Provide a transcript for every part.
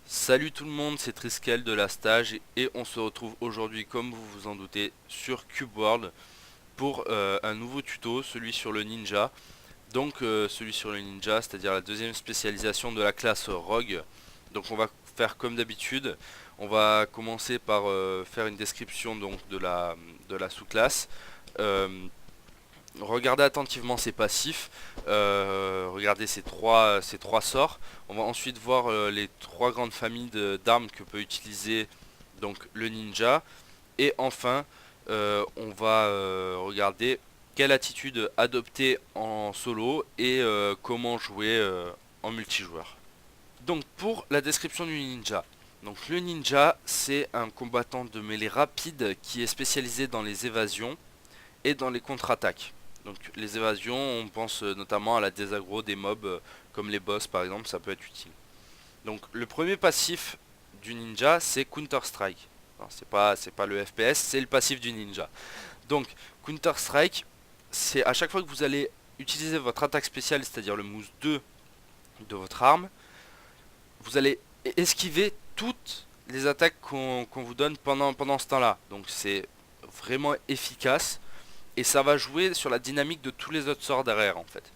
Salut tout le monde, c'est Triskel de la Stage et on se retrouve aujourd'hui, comme vous vous en doutez, sur Cube World pour un nouveau tuto, celui sur le ninja. Donc celui sur le ninja, c'est-à-dire la deuxième spécialisation de la classe Rogue. Donc on va faire comme d'habitude, on va commencer par faire une description donc de la sous-classe. Regardez attentivement ses passifs, regardez ces trois sorts. On va ensuite voir les trois grandes familles d'armes que peut utiliser donc le ninja. Et enfin, on va regarder quelle attitude adopter en solo et comment jouer en multijoueur. Donc pour la description du ninja. Donc le ninja, c'est un combattant de mêlée rapide qui est spécialisé dans les évasions et dans les contre-attaques. Donc les évasions, on pense notamment à la désaggro des mobs comme les boss par exemple, ça peut être utile. Donc le premier passif du ninja, c'est Counter Strike. C'est pas le FPS, c'est le passif du ninja. Donc Counter Strike, c'est à chaque fois que vous allez utiliser votre attaque spéciale, c'est-à-dire le move 2 de votre arme, vous allez esquiver toutes les attaques qu'on vous donne pendant ce temps-là. Donc c'est vraiment efficace. Et ça va jouer sur la dynamique de tous les autres sorts derrière en fait.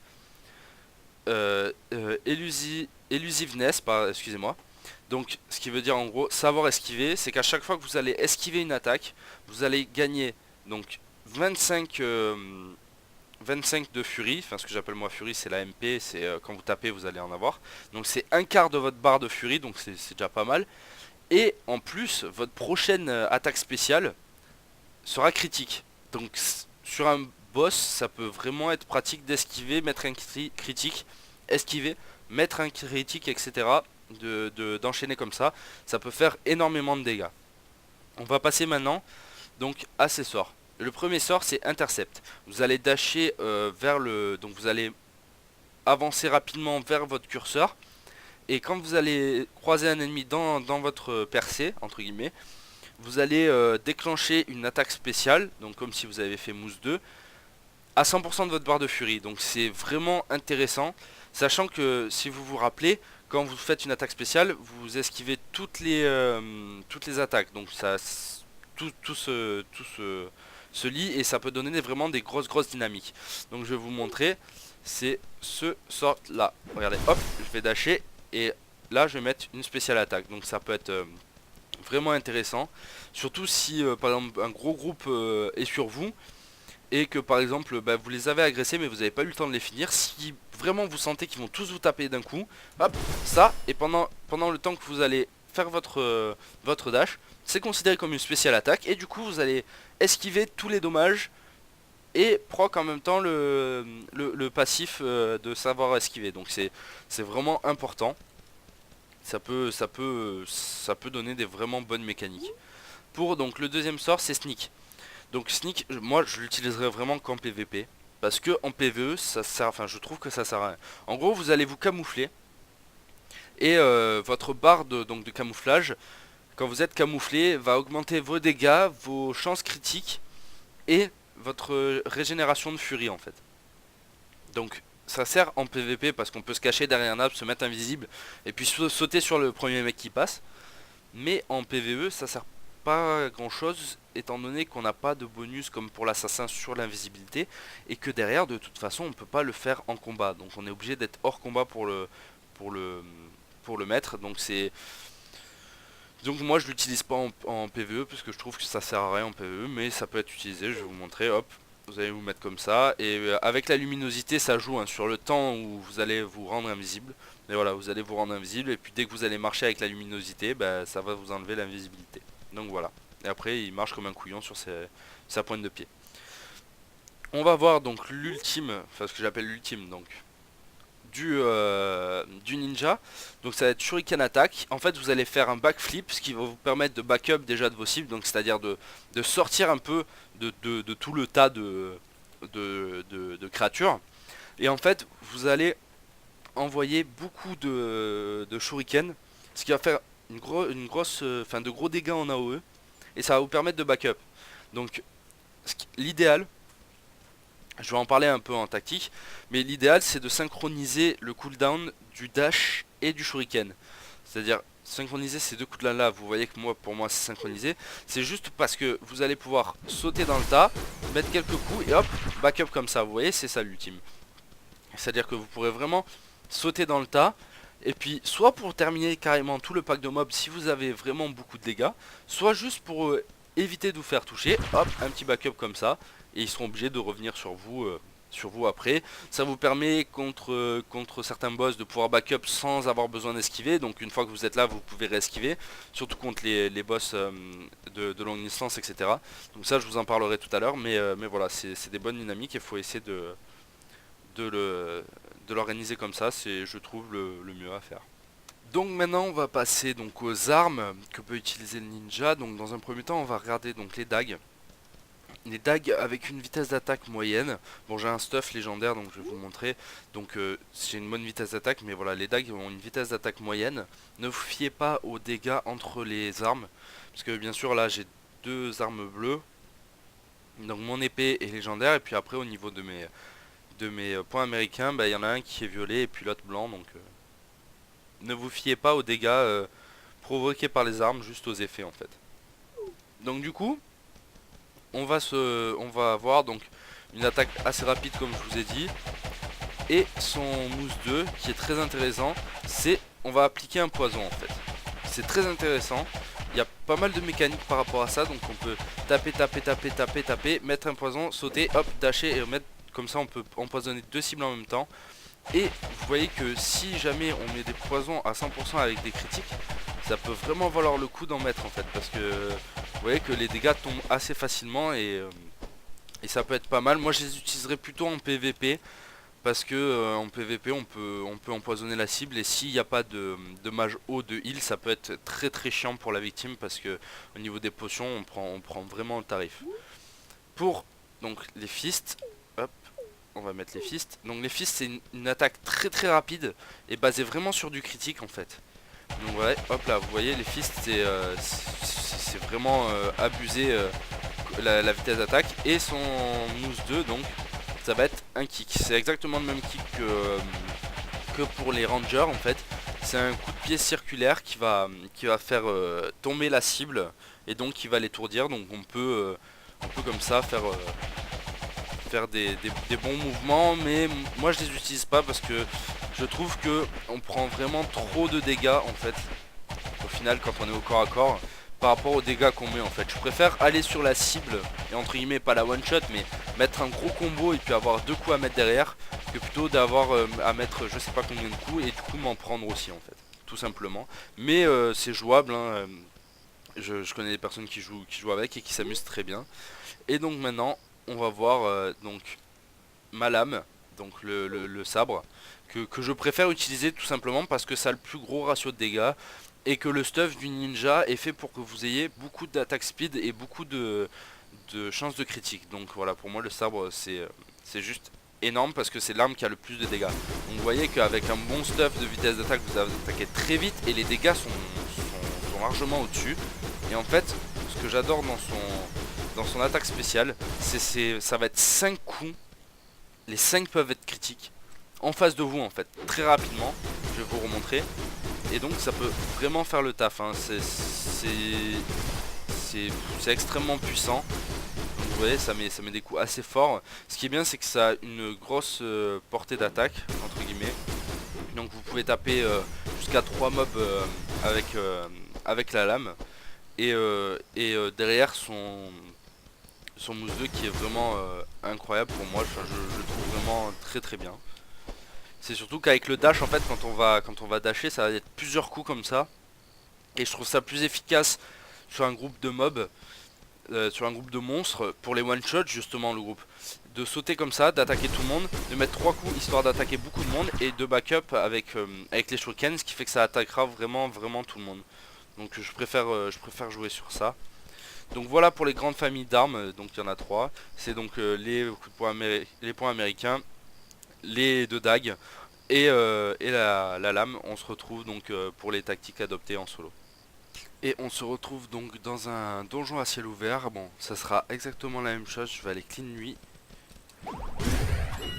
Elusiveness, excusez-moi. Donc ce qui veut dire en gros savoir esquiver, c'est qu'à chaque fois que vous allez esquiver une attaque, vous allez gagner donc 25 de furie. Enfin ce que j'appelle moi furie, c'est la MP, c'est quand vous tapez vous allez en avoir. Donc c'est un quart de votre barre de furie, donc c'est déjà pas mal. Et en plus votre prochaine attaque spéciale sera critique. Donc sur un boss, ça peut vraiment être pratique d'esquiver, mettre un critique, esquiver, mettre un critique, etc. D'enchaîner comme ça. Ça peut faire énormément de dégâts. On va passer maintenant donc à ces sorts. Le premier sort, c'est Intercept. Vous allez dasher vers le... Donc vous allez avancer rapidement vers votre curseur. Et quand vous allez croiser un ennemi dans votre percée, entre guillemets, vous allez déclencher une attaque spéciale, donc comme si vous avez fait Mousse 2, à 100% de votre barre de furie. Donc c'est vraiment intéressant, sachant que si vous vous rappelez, quand vous faites une attaque spéciale, vous esquivez toutes les attaques. Donc ça, tout se lie et ça peut donner vraiment des grosses dynamiques. Donc je vais vous montrer, c'est ce sort là. Regardez, hop, je vais dasher et là je vais mettre une spéciale attaque. Donc ça peut être vraiment intéressant, surtout si par exemple un gros groupe est sur vous et que par exemple vous les avez agressés mais vous n'avez pas eu le temps de les finir. Si vraiment vous sentez qu'ils vont tous vous taper d'un coup, hop, ça, et pendant le temps que vous allez faire votre dash, c'est considéré comme une spéciale attaque et du coup vous allez esquiver tous les dommages et proc en même temps le passif de savoir esquiver. Donc c'est vraiment important. Ça peut donner des vraiment bonnes mécaniques. Pour donc le deuxième sort, c'est Sneak. Donc Sneak, moi je l'utiliserai vraiment qu'en PVP. Parce que en PVE, ça sert, enfin je trouve que ça sert à rien. En gros, vous allez vous camoufler. Et votre barre de camouflage, quand vous êtes camouflé, va augmenter vos dégâts, vos chances critiques et votre régénération de furie en fait. Donc ça sert en PVP parce qu'on peut se cacher derrière un arbre, se mettre invisible et puis sauter sur le premier mec qui passe. Mais en PVE ça sert pas à grand chose étant donné qu'on n'a pas de bonus comme pour l'assassin sur l'invisibilité et que derrière de toute façon on peut pas le faire en combat. Donc on est obligé d'être hors combat pour le mettre. Donc moi je l'utilise pas en PVE parce que je trouve que ça sert à rien en PVE, mais ça peut être utilisé. Je vais vous montrer, hop. Vous allez vous mettre comme ça et avec la luminosité ça joue hein, sur le temps où vous allez vous rendre invisible. Et voilà, vous allez vous rendre invisible et puis dès que vous allez marcher avec la luminosité, ça va vous enlever l'invisibilité. Donc voilà. Et après il marche comme un couillon sur sa pointe de pied. On va voir donc l'ultime, enfin ce que j'appelle l'ultime donc du ninja. Donc ça va être Shuriken Attack. En fait vous allez faire un backflip, ce qui va vous permettre de backup déjà de vos cibles. Donc c'est à dire de sortir un peu de tout le tas de créatures. Et en fait vous allez envoyer beaucoup de shuriken, ce qui va faire de gros dégâts en AOE. Et ça va vous permettre de backup. Donc l'idéal Je vais en parler un peu en tactique, mais l'idéal c'est de synchroniser le cooldown du dash et du shuriken. C'est-à-dire synchroniser ces deux coups là, vous voyez que moi pour moi c'est synchronisé. C'est juste parce que vous allez pouvoir sauter dans le tas, mettre quelques coups et hop, backup comme ça, vous voyez, c'est ça l'ultime. C'est-à-dire que vous pourrez vraiment sauter dans le tas, et puis soit pour terminer carrément tout le pack de mobs si vous avez vraiment beaucoup de dégâts, soit juste pour éviter de vous faire toucher, hop, un petit backup comme ça, et ils seront obligés de revenir sur vous après. Ça vous permet contre certains boss de pouvoir backup sans avoir besoin d'esquiver, donc une fois que vous êtes là vous pouvez réesquiver, surtout contre les boss de longue distance, etc. Donc ça je vous en parlerai tout à l'heure, mais voilà, c'est des bonnes dynamiques et il faut essayer de l'organiser comme ça, c'est je trouve le mieux à faire. Donc maintenant on va passer donc aux armes que peut utiliser le ninja. Donc dans un premier temps on va regarder donc les dagues. Les dagues avec une vitesse d'attaque moyenne. Bon, j'ai un stuff légendaire donc je vais vous montrer. Donc j'ai une bonne vitesse d'attaque, mais voilà, les dagues ont une vitesse d'attaque moyenne. Ne vous fiez pas aux dégâts entre les armes, parce que bien sûr là j'ai deux armes bleues. Donc mon épée est légendaire, et puis après au niveau de mes points américains, bah, y en a un qui est violet et puis l'autre blanc. Donc ne vous fiez pas aux dégâts provoqués par les armes, juste aux effets en fait. Donc du coup, on va avoir donc une attaque assez rapide comme je vous ai dit. Et son mousse 2 qui est très intéressant, c'est on va appliquer un poison en fait. C'est très intéressant. Il y a pas mal de mécaniques par rapport à ça, donc on peut taper, mettre un poison, sauter, hop, dasher et mettre comme ça on peut empoisonner deux cibles en même temps. Et vous voyez que si jamais on met des poisons à 100% avec des critiques, ça peut vraiment valoir le coup d'en mettre en fait, parce que vous voyez que les dégâts tombent assez facilement et ça peut être pas mal. Moi je les utiliserai plutôt en PVP, parce que en PVP on peut empoisonner la cible, et s'il n'y a pas de mage haut de heal, ça peut être très très chiant pour la victime, parce que au niveau des potions on prend vraiment le tarif. Pour donc les fists, hop, on va mettre les fists. Donc les fists c'est une attaque très très rapide et basée vraiment sur du critique en fait. Donc ouais, hop là, vous voyez les fists c'est vraiment abusé la vitesse d'attaque. Et son mousse 2 donc ça va être un kick. C'est exactement le même kick que pour les rangers en fait. C'est un coup de pied circulaire qui va faire tomber la cible et donc qui va l'étourdir. Donc on peut comme ça faire des bons mouvements, mais moi je les utilise pas parce que je trouve que on prend vraiment trop de dégâts en fait au final quand on est au corps à corps par rapport aux dégâts qu'on met en fait. Je préfère aller sur la cible et entre guillemets pas la one shot, mais mettre un gros combo et puis avoir deux coups à mettre derrière, que plutôt d'avoir à mettre je sais pas combien de coups et du coup m'en prendre aussi en fait, tout simplement. Mais c'est jouable hein. Je connais des personnes qui jouent avec et qui s'amusent très bien. Et donc maintenant on va voir donc ma lame, donc le sabre, que je préfère utiliser tout simplement parce que ça a le plus gros ratio de dégâts, et que le stuff du ninja est fait pour que vous ayez beaucoup d'attaque speed et beaucoup de chances de critique. Donc voilà, pour moi le sabre c'est juste énorme parce que c'est l'arme qui a le plus de dégâts. Donc vous voyez qu'avec un bon stuff de vitesse d'attaque vous attaquez très vite et les dégâts sont largement au-dessus. Et en fait ce que j'adore dans son attaque spéciale, ça va être 5 coups. Les 5 peuvent être critiques en face de vous en fait, très rapidement. Je vais vous remontrer. Et donc ça peut vraiment faire le taf hein. C'est extrêmement puissant. Donc vous voyez ça met des coups assez forts. Ce qui est bien c'est que ça a une grosse portée d'attaque entre guillemets. Donc vous pouvez taper jusqu'à 3 mobs avec la lame. Et derrière son mousse 2 qui est vraiment incroyable pour moi. Enfin, je le trouve vraiment très très bien. C'est surtout qu'avec le dash en fait quand on va dasher ça va être plusieurs coups comme ça. Et je trouve ça plus efficace sur un groupe de mobs, sur un groupe de monstres, pour les one shot justement le groupe. De sauter comme ça, d'attaquer tout le monde, de mettre 3 coups histoire d'attaquer beaucoup de monde et de backup avec les shurikens, ce qui fait que ça attaquera vraiment tout le monde. Donc je préfère jouer sur ça. Donc voilà pour les grandes familles d'armes, donc il y en a 3. C'est donc les points américains, les deux dagues et la lame. On se retrouve donc pour les tactiques adoptées en solo. Et on se retrouve donc dans un donjon à ciel ouvert. Bon, ça sera exactement la même chose, je vais aller clean nuit.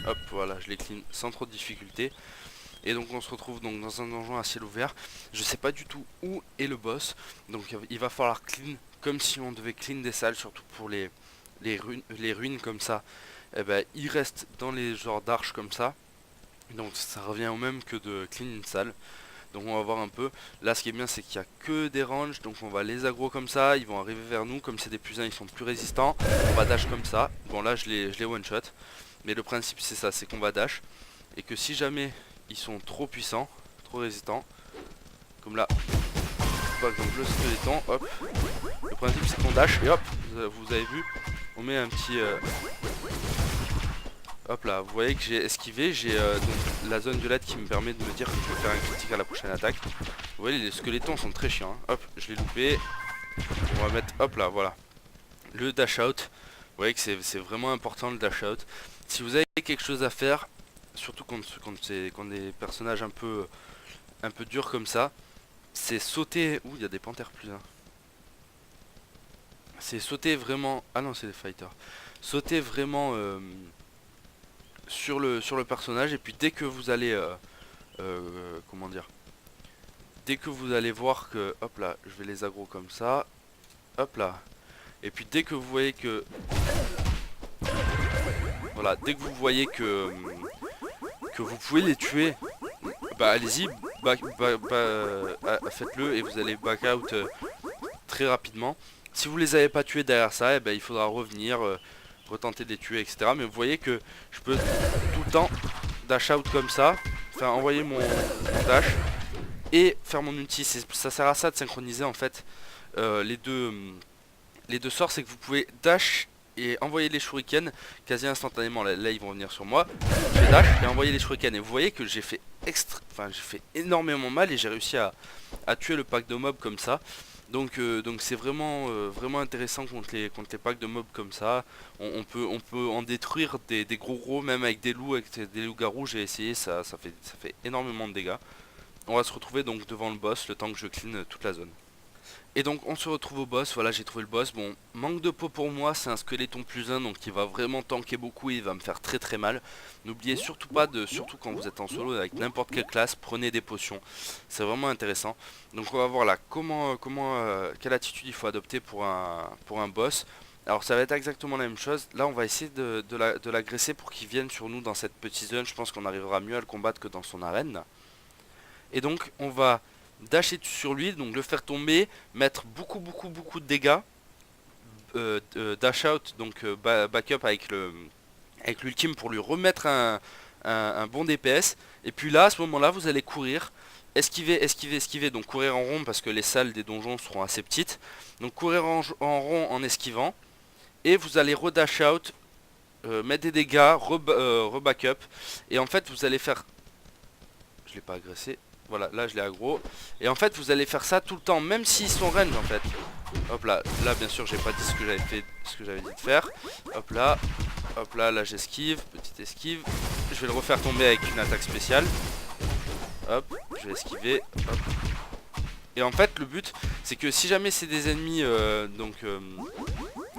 Hop, voilà, je les clean sans trop de difficulté. Et donc on se retrouve donc dans un donjon à ciel ouvert. Je sais pas du tout où est le boss. Donc il va falloir clean comme si on devait clean des salles, surtout pour les ruines comme ça. Eh ben, il reste dans les genres d'arches comme ça. Donc ça revient au même que de clean une salle. Donc on va voir un peu. Là ce qui est bien c'est qu'il n'y a que des ranges. Donc on va les aggro comme ça. Ils vont arriver vers nous. Comme c'est des plus 1 ils sont plus résistants. On va dash comme ça. Bon là je les one shot. Mais le principe c'est ça, c'est qu'on va dash. Et que si jamais ils sont trop puissants, trop résistants, comme là, par exemple le skeleton, hop. Le principe c'est qu'on dash et hop, vous avez vu, on met un petit... hop là, vous voyez que j'ai esquivé, j'ai donc la zone violette qui me permet de me dire que je vais faire un critique à la prochaine attaque. Vous voyez les squelettons sont très chiants, hein. Hop, je l'ai loupé. On va mettre, hop là, voilà. Le dash out, vous voyez que c'est vraiment important le dash out. Si vous avez quelque chose à faire, surtout quand des personnages un peu durs comme ça, c'est sauter... Ouh, il y a des panthères plus, hein. C'est sauter vraiment... Ah non, c'est des fighters. Sauter vraiment sur le personnage, et puis dès que vous allez... comment dire, dès que vous allez voir que... Hop là, je vais les aggro comme ça. Hop là. Et puis dès que vous voyez que... Voilà, dès que vous voyez que vous pouvez les tuer, bah allez-y, faites-le et vous allez back out très rapidement. Si vous les avez pas tués derrière ça, eh ben, il faudra revenir, retenter de les tuer, etc. Mais vous voyez que je peux tout le temps dash out comme ça, enfin envoyer mon dash et faire mon ulti. Ça sert à ça de synchroniser en fait les deux sorts, c'est que vous pouvez dash et envoyer les shurikens quasi instantanément. Là ils vont venir sur moi. Je vais dash et envoyer les shurikens. Et vous voyez que j'ai fait j'ai fait énormément mal et j'ai réussi à tuer le pack de mobs comme ça. Donc c'est vraiment vraiment intéressant contre les packs de mobs comme ça. On peut en détruire des gros même avec des loups, des loups-garous. J'ai essayé, ça fait énormément de dégâts. On va se retrouver donc devant le boss le temps que je clean toute la zone. Et donc on se retrouve au boss, voilà j'ai trouvé le boss. Bon, manque de peau pour moi, c'est un squeletton plus 1, donc il va vraiment tanker beaucoup et il va me faire très mal. N'oubliez surtout pas surtout quand vous êtes en solo avec n'importe quelle classe, prenez des potions. C'est vraiment intéressant. Donc on va voir là quelle attitude il faut adopter pour un boss. Alors ça va être exactement la même chose. Là on va essayer de l'agresser pour qu'il vienne sur nous dans cette petite zone. Je pense qu'on arrivera mieux à le combattre que dans son arène. Et donc on va dasher sur lui, donc le faire tomber, mettre beaucoup de dégâts, dash out, donc backup avec l'ultime pour lui remettre un bon DPS. Et puis là à ce moment là vous allez courir, esquiver, donc courir en rond parce que les salles des donjons seront assez petites. Donc courir en rond en esquivant, et vous allez redash out, mettre des dégâts, rebackup, et en fait vous allez faire... Je l'ai pas agressé. Voilà, là je l'ai aggro. Et en fait vous allez faire ça tout le temps, même s'ils sont range en fait. Hop là, là bien sûr j'ai pas dit ce que j'avais dit de faire. Hop là, là j'esquive, petite esquive. Je vais le refaire tomber avec une attaque spéciale. Hop, je vais esquiver. Hop. Et en fait le but c'est que si jamais c'est des ennemis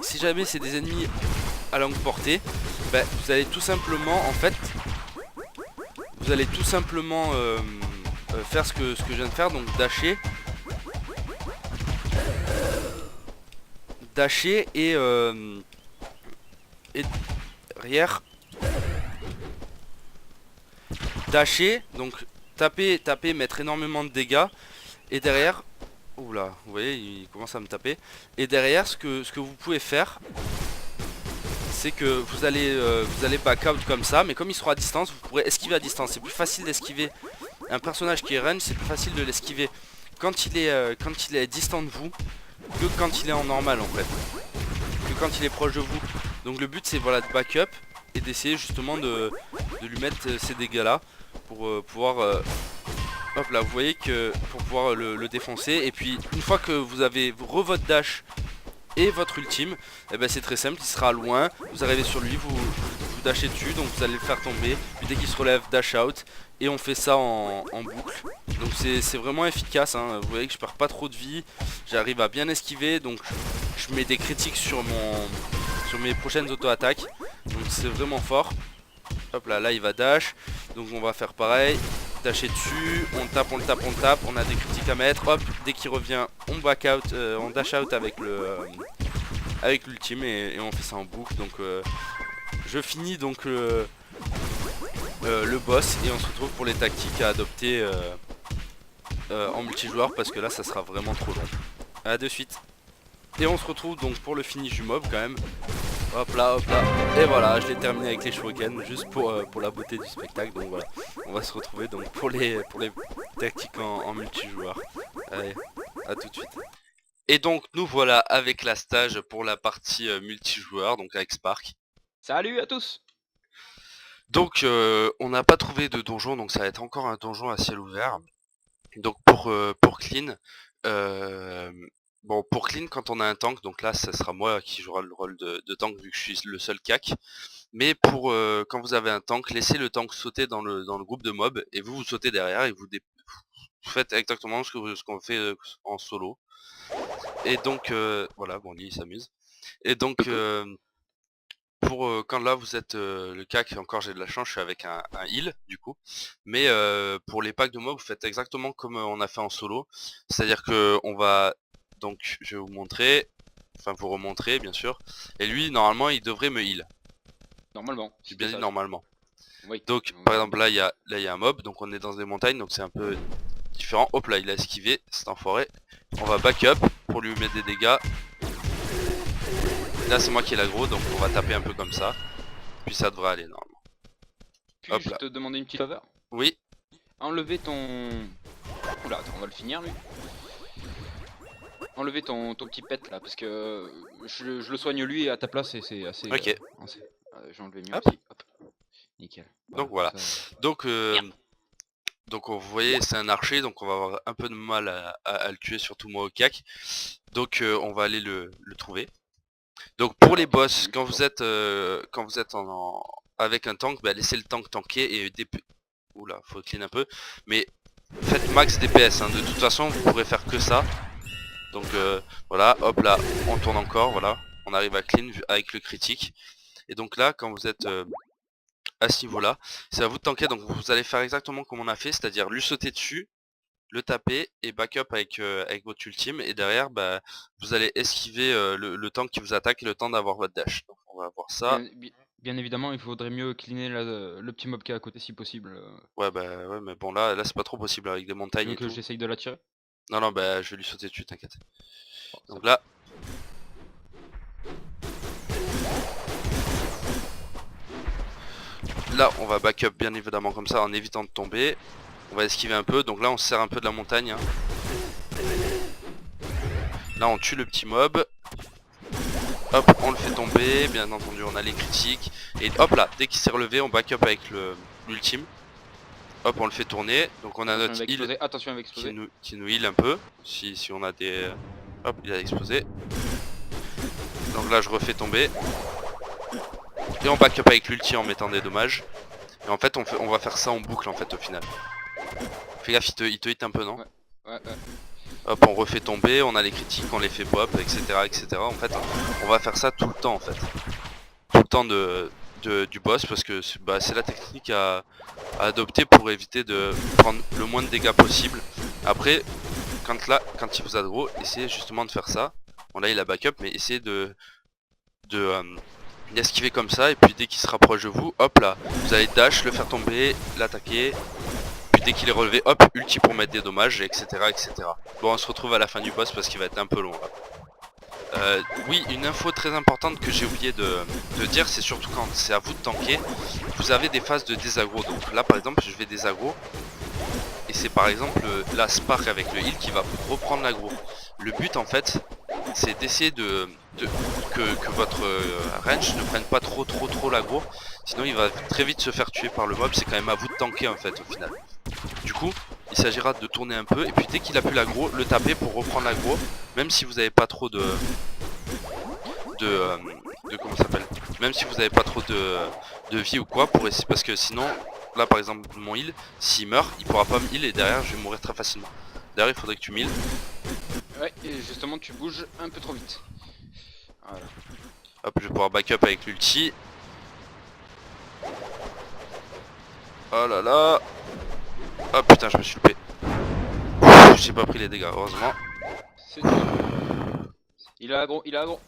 si jamais c'est des ennemis à longue portée, bah, vous allez tout simplement en fait faire ce que je viens de faire, donc dasher et derrière dasher, donc taper, mettre énormément de dégâts, et derrière, oula, vous voyez il commence à me taper, et derrière ce que vous pouvez faire, c'est que vous allez back out comme ça, mais comme il sera à distance, vous pourrez esquiver à distance. C'est plus facile d'esquiver un personnage qui est range, c'est plus facile de l'esquiver quand il est distant de vous que quand il est en normal en fait, que quand il est proche de vous. Donc le but c'est voilà de back up et d'essayer justement de lui mettre ces dégâts là pour pouvoir hop là, vous voyez que pour pouvoir le défoncer. Et puis une fois que vous avez votre dash et votre ultime, eh ben c'est très simple, il sera loin, vous arrivez sur lui, vous dashez dessus, donc vous allez le faire tomber, puis dès qu'il se relève, dash out, et on fait ça en boucle. Donc c'est vraiment efficace, hein. Vous voyez que je perds pas trop de vie, j'arrive à bien esquiver, donc je mets des critiques sur mes prochaines auto-attaques. Donc c'est vraiment fort. Hop là, là il va dash. Donc on va faire pareil. Dasher dessus, on tape, on le tape, on le tape. On a des critiques à mettre. Hop, dès qu'il revient, on back out, on dash out avec le avec l'ultime et on fait ça en boucle. Donc je finis donc le boss et on se retrouve pour les tactiques à adopter en multijoueur parce que là ça sera vraiment trop long. A de suite. Et on se retrouve donc pour le finish du mob quand même. Hop là, et voilà, je l'ai terminé avec les shurikens juste pour la beauté du spectacle. Donc voilà, on va se retrouver donc pour les tactiques en multijoueur. Allez, à tout de suite. Et donc nous voilà avec la stage pour la partie multijoueur, donc avec Spark. Salut à tous. Donc on n'a pas trouvé de donjon, donc ça va être encore un donjon à ciel ouvert. Donc pour clean, bon pour clean quand on a un tank, donc là ça sera moi qui jouera le rôle de tank vu que je suis le seul cac. Mais pour quand vous avez un tank, laissez le tank sauter dans le groupe de mobs et vous sautez derrière et vous faites exactement ce qu'on fait en solo. Et donc voilà, bon lui il s'amuse. Et donc pour quand là vous êtes le cac, encore j'ai de la chance, je suis avec un heal du coup. Mais pour les packs de mobs, vous faites exactement comme on a fait en solo. C'est-à-dire que on va donc je vais vous montrer, enfin vous remontrer bien sûr. Et lui normalement il devrait me heal. Normalement. J'ai bien dit normalement. Oui. Donc par exemple là il y a un mob, donc on est dans des montagnes, donc c'est un peu différent. Hop là il a esquivé, cet enfoiré. On va back up pour lui mettre des dégâts. Là c'est moi qui ai l'aggro, donc on va taper un peu comme ça. Puis ça devrait aller normalement. Hop là. Je te demander une petite faveur. Oui. Enlever ton... Oula, attends, on va le finir lui. Enlever ton petit pet là, parce que je le soigne lui à ta place et c'est assez... Ok. J'ai enlevé mieux aussi. Hop. Nickel. Donc voilà. Donc vous voyez c'est un archer, donc on va avoir un peu de mal à le tuer, surtout moi au cac. Donc on va aller le trouver. Donc pour les boss, quand vous êtes avec un tank, bah, laissez le tank tanker et oula, faut clean un peu. Mais faites max DPS, hein. De toute façon vous pourrez faire que ça. Donc voilà, hop là, on tourne encore, voilà. On arrive à clean avec le critique. Et donc là, quand vous êtes à ce niveau là, c'est à vous de tanker, donc vous allez faire exactement comme on a fait, c'est-à-dire lui sauter dessus, le taper et backup avec votre ultime, et derrière bah, vous allez esquiver le tank qui vous attaque et le temps d'avoir votre dash. Donc on va voir ça. Bien évidemment il faudrait mieux cleaner le petit mob qui est à côté si possible. Ouais bah ouais mais bon là c'est pas trop possible avec des montagnes et tout. J'essaye de l'attirer. Non bah je vais lui sauter dessus, t'inquiète. Donc là on va backup bien évidemment comme ça en évitant de tomber. On va esquiver un peu, donc là on se sert un peu de la montagne, hein. Là on tue le petit mob. Hop, on le fait tomber, bien entendu on a les critiques. Et hop là, dès qu'il s'est relevé, on backup avec l'ultime. Hop, on le fait tourner. Donc on a notre heal qui nous heal un peu. Si on a des... Hop, il a explosé. Donc là je refais tomber. Et on backup avec l'ulti en mettant des dommages. Et en fait on va faire ça en boucle en fait au final. Fais gaffe, il te hit un peu, non? Ouais. Hop, on refait tomber, on a les critiques, on les fait pop, etc. En fait, on va faire ça tout le temps en fait. Tout le temps du boss parce que c'est la technique à adopter pour éviter de prendre le moins de dégâts possible. Après, quand il vous aggro, essayez justement de faire ça. Bon là il a backup, mais essayez d'esquiver comme ça, et puis dès qu'il se rapproche de vous, hop là, vous allez dash, le faire tomber, l'attaquer. Dès qu'il est relevé, hop, ulti pour mettre des dommages, etc. Bon, on se retrouve à la fin du boss parce qu'il va être un peu long là. Oui, une info très importante que j'ai oublié de dire, c'est surtout quand c'est à vous de tanker, vous avez des phases de désaggro. Donc là par exemple, je vais désaggro, et c'est par exemple la Spark avec le heal qui va reprendre l'aggro. Le but en fait, c'est d'essayer que votre range ne prenne pas trop l'aggro, sinon il va très vite se faire tuer par le mob. C'est quand même à vous de tanker en fait au final. Du coup, il s'agira de tourner un peu, et puis dès qu'il a plus l'aggro, le taper pour reprendre l'aggro, même si vous n'avez pas trop de comment ça s'appelle, même si vous n'avez pas trop de vie ou quoi, pour essayer, parce que sinon, là par exemple mon heal, s'il meurt, il pourra pas me heal et derrière je vais mourir très facilement. Derrière il faudrait que tu me heal. Ouais, et justement tu bouges un peu trop vite. Voilà. Hop, je vais pouvoir backup avec l'ulti. Oh là là. Oh putain, je me suis loupé. J'ai pas pris les dégâts, heureusement. C'est dur. Il a aggro, il a aggro.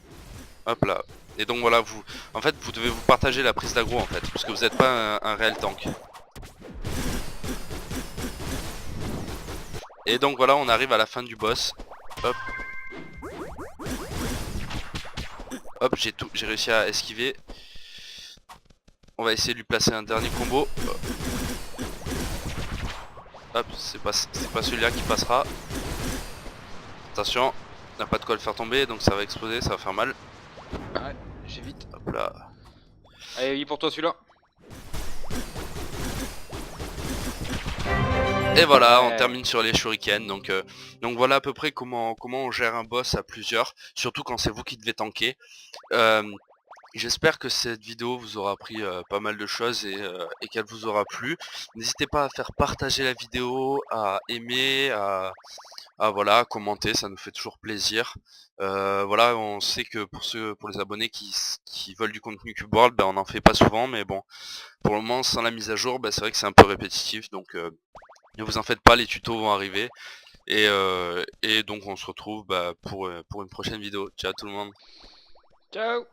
Hop là. Et donc voilà, vous, en fait, vous devez vous partager la prise d'aggro en fait, parce que vous n'êtes pas un réel tank. Et donc voilà, on arrive à la fin du boss. Hop. Hop, j'ai réussi à esquiver. On va essayer de lui placer un dernier combo. Hop, c'est pas celui-là qui passera. Attention, on n'a pas de quoi le faire tomber, donc ça va exploser, ça va faire mal. Ouais, j'évite. Hop là. Allez, il est pour toi celui-là. Et voilà, on Ouais. termine sur les shurikens. Donc voilà à peu près comment on gère un boss à plusieurs, surtout quand c'est vous qui devez tanker. J'espère que cette vidéo vous aura appris pas mal de choses et qu'elle vous aura plu. N'hésitez pas à faire partager la vidéo, à aimer, voilà, à commenter, ça nous fait toujours plaisir. Voilà, on sait que pour les abonnés qui veulent du contenu Cube World, ben, on n'en fait pas souvent, mais bon, pour le moment sans la mise à jour, ben, c'est vrai que c'est un peu répétitif, donc ne vous en faites pas, les tutos vont arriver. Et donc on se retrouve pour une prochaine vidéo. Ciao tout le monde. Ciao.